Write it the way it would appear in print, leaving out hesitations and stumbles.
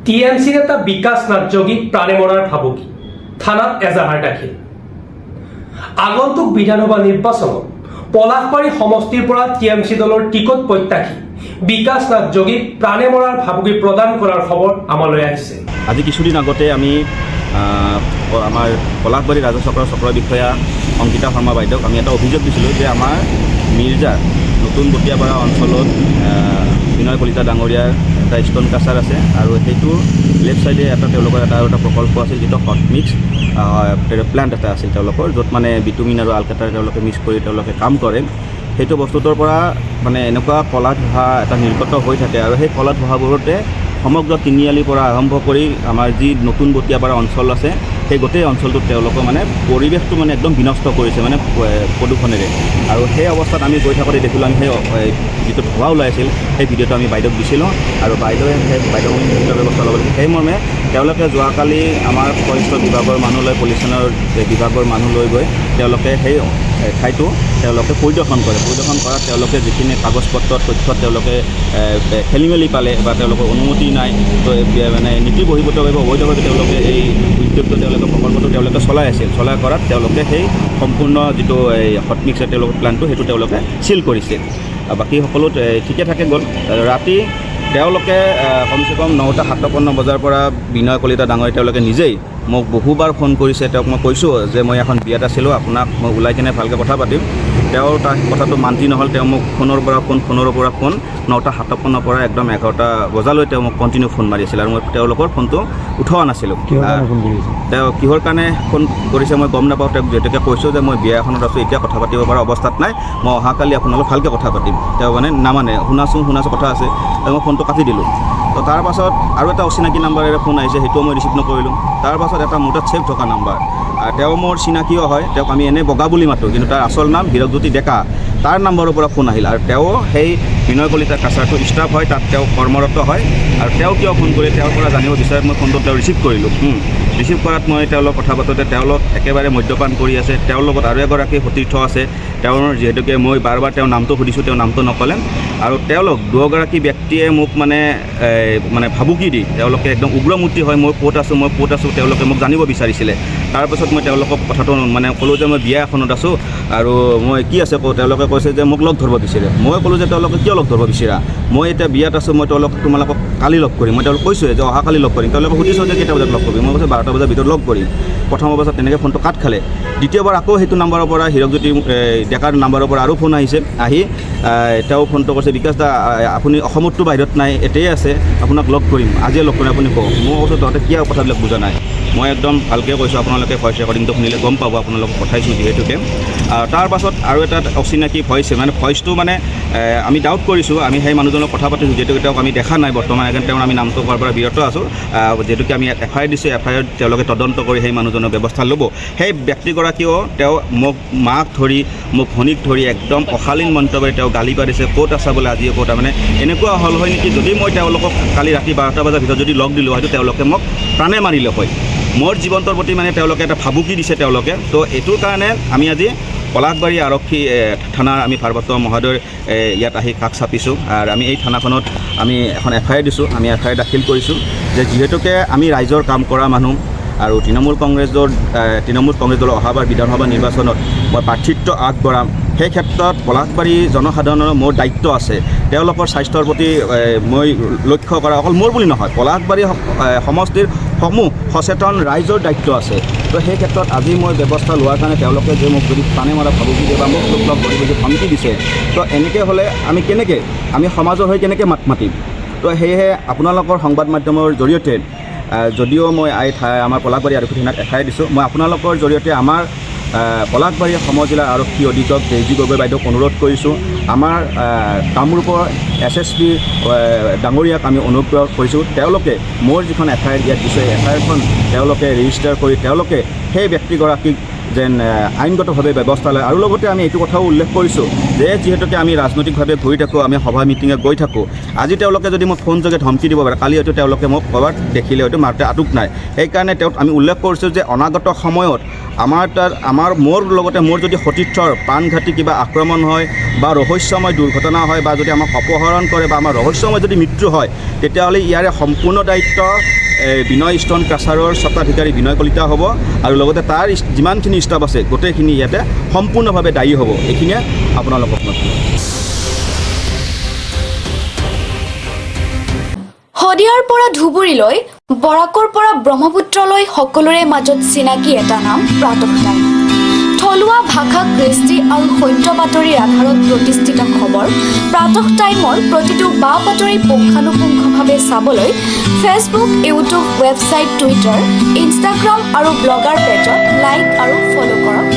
TMC নেতা বিকাশ নাথযোগী প্ৰাণে মৰাৰ ভাবুকি থানাত এজাহাৰ দাখিল। আগন্তুক বিধানসভা নিৰ্বাচনত পলাশবাৰী সমষ্টিৰ পৰা টিএমসি দলৰ টিকট প্ৰত্যাশী বিকাশ নাথযোগী প্ৰাণে মৰাৰ ভাবুকি প্ৰদান কৰাৰ খবৰ আমালৈ আহিছে। আজি কিছুদিন আগতে আমি আমাৰ পলাশবাৰী ৰাজচক্ৰৰ চক্ৰ বিষয়া অংকিতা শৰ্মা বাইদেউক আমি এটা অভিযোগ দিছিলোঁ যে আমাৰ মিৰ্জা নতুন বটিয়াপাৰা অঞ্চলত বিনয় কলিতা ডাঙৰীয়াৰ এটা ষ্ট'ন কাছাৰ আছে আৰু সেইটো লেফ্ট ছাইডে তেওঁলোকৰ এটা প্ৰকল্প আছিল যিটো হট মিক্স প্লাণ্ট এটা আছিল তেওঁলোকৰ, য'ত মানে বিটুমিন আৰু আলকাটাৰ তেওঁলোকে মিক্স কৰি তেওঁলোকে কাম কৰে। সেইটো বস্তুটোৰ পৰা মানে এনেকুৱা ক'লা ধোঁৱা এটা নিৰ্গত হৈ থাকে আৰু সেই ক'লা ধোঁৱাবোৰতে সমগ্ৰ তিনিআলিৰ পৰা আৰম্ভ কৰি আমাৰ যি নতুন বটিয়াপাৰা অঞ্চল আছে সেই গোটেই অঞ্চলটোত তেওঁলোকে মানে পৰিৱেশটো মানে একদম বিনষ্ট কৰিছে মানে প্ৰদূষণেৰে। আৰু সেই অৱস্থাত আমি গৈ থাকোঁতে দেখিলোঁ আমি সেই যিটো ধোঁৱা ওলাইছিল সেই ভিডিঅ'টো আমি বাইদেউক দিছিলোঁ আৰু বাইদেৱে সেই বাইদেউক ব্যৱস্থা ল'ব লাগে। সেই মৰ্মে তেওঁলোকে যোৱাকালি আমাৰ ফৰেষ্টৰ বিভাগৰ মানুহ লৈ পলিউশ্যনৰ বিভাগৰ মানুহ লৈ গৈ তেওঁলোকে সেই ঠাইটো তেওঁলোকে পৰিদৰ্শন কৰে। পৰিদৰ্শন কৰাত তেওঁলোকে যিখিনি কাগজ পত্ৰ তথ্যত তেওঁলোকে খেলি মেলি পালে বা তেওঁলোকৰ অনুমতি নাই, তো মানে নীতি বহিৰ্ভূতভাৱে অবৈধভাৱে তেওঁলোকে এই উদ্যোগটো তেওঁলোকে প্ৰকল্পটো তেওঁলোকে চলাই আছিল। চলাই কৰাত তেওঁলোকে সেই সম্পূৰ্ণ যিটো এই হট মিক্সাৰ তেওঁলোকৰ প্লানটো সেইটো তেওঁলোকে চিল কৰিছে। বাকী সকলো ঠিকে থাকে গ'ল। ৰাতি তেওঁলোকে কমচে কম 9:57 বজাৰ পৰা বিনয় কলিতা ডাঙৰীয়া তেওঁলোকে নিজেই মোক বহুবাৰ ফোন কৰিছে। তেওঁক মই কৈছোঁ যে মই এখন বিয়াত আছিলোঁ, আপোনাক মই ওলাই কিনে ভালকৈ কথা পাতিম। তেওঁ তাৰ কথাটো মান্তি নহ'ল। তেওঁ মোক ফোনৰ পৰা ফোন 9:57 পৰা একদম 11টা বজালৈ তেওঁ মোক কণ্টিনিউ ফোন মাৰি আছিল আৰু মই তেওঁলোকৰ ফোনটো উঠোৱা নাছিলোঁ। তেওঁ কিহৰ কাৰণে ফোন কৰিছে মই গম নাপাওঁ। তেওঁক যিহেতুকে কৈছোঁ যে মই বিয়া এখনত আছোঁ, এতিয়া কথা পাতিব পৰা অৱস্থাত নাই, মই অহাকালি আপোনালোক ভালকৈ কথা পাতিম। তেওঁ মানে নামানে, শুনাছোঁ কথা আছে, মই ফোনটো কাটি দিলোঁ। তো তাৰ পাছত আৰু এটা অচিনাকি নাম্বাৰেৰে ফোন আহিছে, সেইটোও মই ৰিচিভ নকৰিলোঁ। তাৰ পাছত এটা মোৰ তাত ছেভ থকা নাম্বাৰ, তেওঁ মোৰ চিনাকিও হয়, তেওঁক আমি এনেই বগা বুলি মাতোঁ, কিন্তু তাৰ আচল নাম হীৰকজ্যোতি ডেকা, তাৰ নাম্বাৰৰ পৰা ফোন আহিল। আৰু তেওঁ সেই বিনয় কলিতা কাছাৰটো ষ্টাফ হয়, তাত তেওঁ কৰ্মৰত হয়। আৰু তেওঁ কিয় ফোন কৰি তেওঁৰ পৰা জানিব বিচাৰে, মই ফোনটো তেওঁ ৰিচিভ কৰিলোঁ। ৰিচিভ কৰাত মই তেওঁলোক কথা পাতোঁতে তেওঁলোক একেবাৰে মদ্যপান কৰি আছে। তেওঁৰ লগত আৰু এগৰাকী সতীৰ্থ আছে। তেওঁৰ যিহেতুকে মই বাৰ বাৰ তেওঁৰ নামটো সুধিছোঁ, তেওঁ নামটো নক'লে। আৰু তেওঁলোক দুয়োগৰাকী ব্যক্তিয়ে মোক মানে ভাবুকি দি তেওঁলোকে একদম উগ্ৰমূৰ্তি হয়, মই ক'ত আছোঁ তেওঁলোকে মোক জানিব বিচাৰিছিলে। তাৰপাছত মই তেওঁলোকক কথাটো মানে ক'লোঁ যে মই বিয়া এখনত আছোঁ আৰু মই কি আছে কওঁ। তেওঁলোকে কৈছে যে মোক লগ ধৰিব বিচাৰে। মই ক'লোঁ যে তেওঁলোকে কিয় লগ ধৰিব বিচাৰা, মই এতিয়া বিয়াত আছোঁ, মই তোমালোকক কালি লগ কৰিম। মই তেওঁলোকক কৈছোঁ যে অহাকালি লগ কৰিম। তেওঁলোকে সুধিছোঁ যে কেইটা বজাত লগ কৰিম, মই কৈছোঁ 12টা বজাৰ ভিতৰত লগ কৰিম। প্ৰথম অৱস্থাত তেনেকৈ ফোনটো কাট খালে। দ্বিতীয়বাৰ আকৌ সেইটো নাম্বাৰৰ পৰা হীৰকজ্যোতি ডেকাৰ নাম্বাৰৰ পৰা আৰু ফোন আহিছে। আহি তেওঁ ফোনটো কৈছে, বিকাশ দা আপুনি অসমততো বাহিৰত নাই, এতেই আছে, আপোনাক লগ কৰিম, আজিয়ে লগ কৰিম, আপুনি কওক। মই কৈছোঁ তহঁতে কিয় কথাবিলাক বুজা নাই। মই একদম ভালকৈ কৈছোঁ, আপোনালোকে ভইচ ৰেকৰ্ডিংটো শুনিলে গম পাব, আপোনালোকক পঠাইছোঁ যিহেতুকে। তাৰ পাছত আৰু এটা অচিনাকি ভইচ, মানে ভইচটো মানে আমি ডাউট কৰিছোঁ। আমি সেই মানুহজনক কথা পাতিছোঁ, যিহেতুকে তেওঁক আমি দেখা নাই বৰ্তমান, সেইকাৰণে তেওঁৰ আমি নামটো কোৱাৰ পৰা বিৰত আছোঁ। যিহেতুকে আমি FIR দিছোঁ, FIR তেওঁলোকে তদন্ত কৰি সেই মানুহজনৰ ব্যৱস্থা ল'ব। সেই ব্যক্তিগৰাকীয়েও তেওঁ মাক ধৰি মোক ভনীক ধৰি একদম অশালীন মন্তব্যৰে তেওঁ গালি পাৰিছে। ক'ত আছা বোলে, আজিও ক'ত, মানে এনেকুৱা হ'ল হয় নেকি, যদি মই তেওঁলোকক কালি ৰাতি 12টা বজাৰ ভিতৰত যদি লগ দিলোঁ হয়তো তেওঁলোকে মোক প্ৰাণে মাৰিলে হয়। মোৰ জীৱনটোৰ প্ৰতি মানে তেওঁলোকে এটা ভাবুকি দিছে তেওঁলোকে। তো এইটোৰ কাৰণে আমি আজি পলাশবাৰী আৰক্ষী থানাৰ আমি ভাৰপ্ৰাপ্ত মহোদয়ৰ ইয়াত আহি কাষ চাপিছোঁ। আৰু আমি এই থানাখনত আমি এখন FIR দিছোঁ, আমি FIR দাখিল কৰিছোঁ যে যিহেতুকে আমি ৰাইজৰ কাম কৰা মানুহ আৰু তৃণমূল কংগ্ৰেছ দলৰ অহাবাৰ বিধানসভা নিৰ্বাচনত মই প্ৰাৰ্থিত্ব আগবঢ়াম। সেই ক্ষেত্ৰত পলাশবাৰী জনসাধাৰণৰ মোৰ দায়িত্ব আছে। তেওঁলোকৰ স্বাস্থ্যৰ প্ৰতি মই লক্ষ্য কৰা অকল মোৰ বুলি নহয়, পলাশবাৰী সমষ্টিৰ সমূহ সচেতন ৰাইজৰ দায়িত্ব আছে। তো সেই ক্ষেত্ৰত আজি মই ব্যৱস্থা লোৱাৰ কাৰণে তেওঁলোকে যে মোক যদি প্ৰাণে মৰা ভাবুকি দিয়ে বা মোক লগ কৰিব যে ধমকি দিছে, তো এনেকৈ হ'লে আমি সমাজৰ হৈ কেনেকৈ মাত মাতিম। তো সেয়েহে আপোনালোকৰ সংবাদ মাধ্যমৰ জৰিয়তে যদিও মই আমাৰ পলাশবাৰী আৰক্ষী থানাত FIR দিছোঁ, মই আপোনালোকৰ জৰিয়তে আমাৰ পলাশবাৰী সমজিলা আৰক্ষী অধীক্ষক দেজী গগৈ বাইদেউক অনুৰোধ কৰিছোঁ, আমাৰ কামৰূপৰ SSP ডাঙৰীয়াক আমি অনুগ্ৰহ কৰিছোঁ, তেওঁলোকে মোৰ যিখন FIR ইয়াত দিছে, FIRখন তেওঁলোকে ৰেজিষ্টাৰ কৰি তেওঁলোকে সেই ব্যক্তিগৰাকীক যেন আইনগতভাৱে ব্যৱস্থা লয়। আৰু লগতে আমি এইটো কথাও উল্লেখ কৰিছোঁ যে যিহেতুকে আমি ৰাজনৈতিকভাৱে ঘূৰি থাকোঁ, আমি সভা মিটিঙে গৈ থাকোঁ, আজি তেওঁলোকে যদি মোক ফোনযোগে ধমকি দিব পাৰে, কালি হয়তো তেওঁলোকে মোক ক'ৰবাত দেখিলে হয়তো মাৰোঁতে আটক নাই। সেইকাৰণে আমি উল্লেখ কৰিছোঁ যে অনাগত সময়ত মোৰ লগতে মোৰ যদি সতীৰ্থৰ প্ৰাণঘাতী কিবা আক্ৰমণ হয় বা ৰহস্যময় দুৰ্ঘটনা হয় বা যদি আমাক অপহৰণ কৰে বা আমাৰ ৰহস্যময় যদি মৃত্যু হয়, তেতিয়াহ'লে ইয়াৰে সম্পূৰ্ণ দায়িত্ব বিনয় ষ্ট'ন ক্ৰাছাৰৰ স্বত্বাধিকাৰী বিনয় কলিতা হ'ব আৰু লগতে তাৰ যিমানখিনি ষ্টাফ আছে গোটেইখিনি ইয়াতে সম্পূৰ্ণভাৱে দায়ী হ'ব। এইখিনিয়ে আপোনালোকক মই শদিয়াৰ পৰা ধুবুৰীলৈ, বৰাকৰ পৰা ব্ৰহ্মপুত্ৰলৈ সকলোৰে মাজত চিনাকি এটা নাম প্ৰাতঃ টাইম। থলুৱা ভাষা, কৃষ্টি আৰু সত্য বাতৰিৰ আধাৰত প্ৰতিষ্ঠিত খবৰ প্ৰাতঃ টাইমৰ প্ৰতিটো বা বাতৰি পুংখানুপুংখভাৱে চাবলৈ Facebook, YouTube, website, Twitter, Instagram আৰু ব্লগাৰ পেজত লাইক আৰু ফ'ল' কৰক।